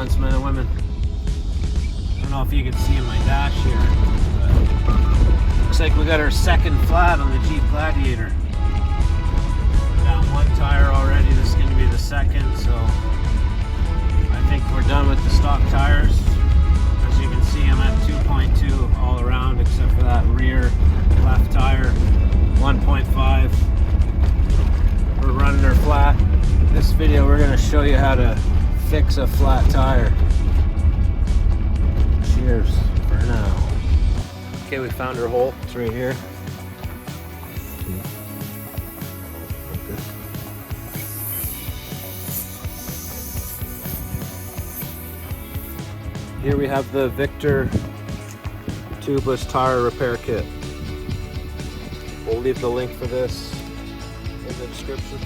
Renaissance men and women. I don't know if you can see in my dash here, but looks like we got our second flat on the Jeep Gladiator. We're down one tire already. This is going to be the second, so I think we're done with the stock tires. As you can see, I'm at 2.2 all around except for that rear left tire, 1.5. We're running her flat. In this video we're going to show you how to fix a flat tire. Cheers for now. Okay, we found her hole. It's right here. Here we have the Victor tubeless tire repair kit. We'll leave the link for this in the description.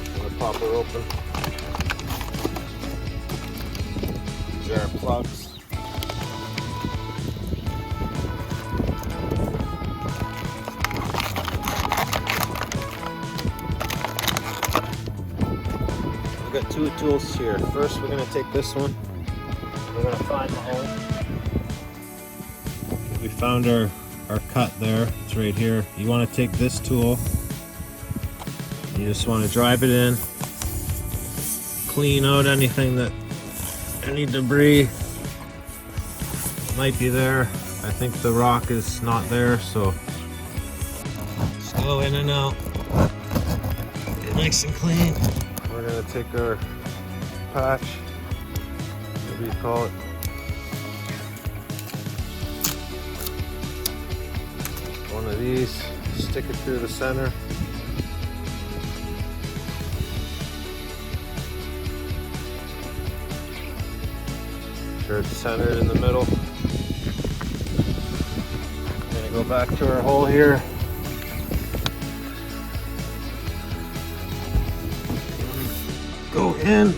I'm gonna pop her open. These are our plugs. We've got two tools here. First, we're going to take this one. We're going to find the hole. We found our cut there. It's right here. You want to take this tool. You just want to drive it in. Clean out anything that, any debris might be there. I think the rock is not there, so just go in and out. Get nice and clean. We're going to take our patch, whatever you call it. One of these, stick it through the center. Make sure it's centered in the middle. I'm going to go back to our hole here. Go in.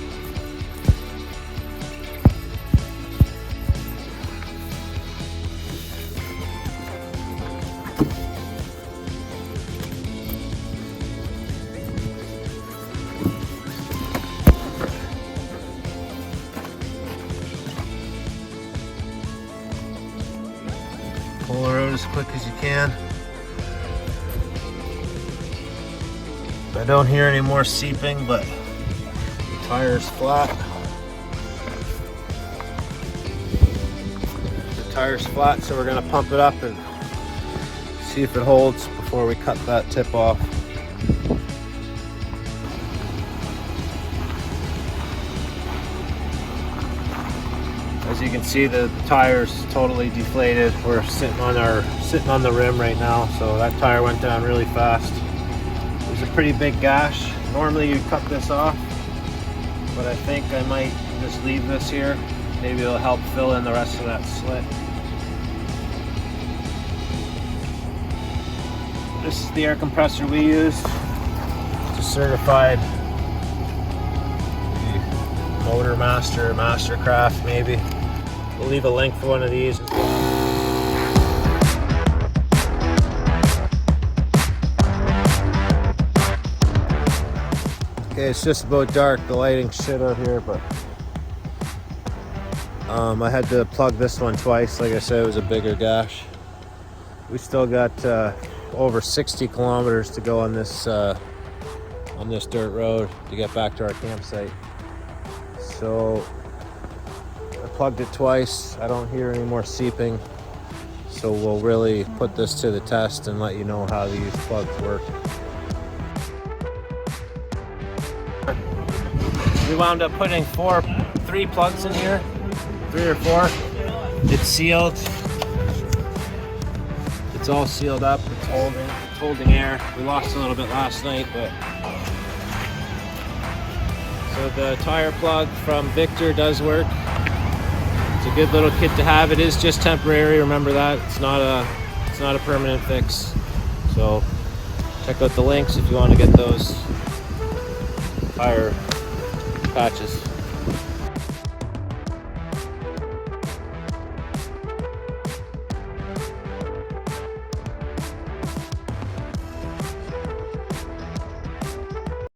Pull her out as quick as you can. I don't hear any more seeping, but tire's flat. The tire's flat, so we're going to pump it up and see if it holds before we cut that tip off. As you can see, the tire's totally deflated. We're sitting on the rim right now, so that tire went down really fast. There's a pretty big gash. Normally you'd cut this off, but I think I might just leave this here. Maybe it'll help fill in the rest of that slit. This is the air compressor we use. It's a certified Motor Master, Mastercraft maybe. We'll leave a link for one of these. Okay, it's just about dark. The lighting's shit out here, but I had to plug this one twice. Like I said, it was a bigger gash. We still got over 60 kilometers to go on this dirt road to get back to our campsite. So I plugged it twice. I don't hear any more seeping. So we'll really put this to the test and let you know how these plugs work. We wound up putting three plugs in here, 3 or 4. It's sealed. It's all sealed up. It's holding air. We lost a little bit last night, but so the tire plug from Victor does work. It's a good little kit to have. It is just temporary. Remember that. It's not a permanent fix. So check out the links if you want to get those tire patches.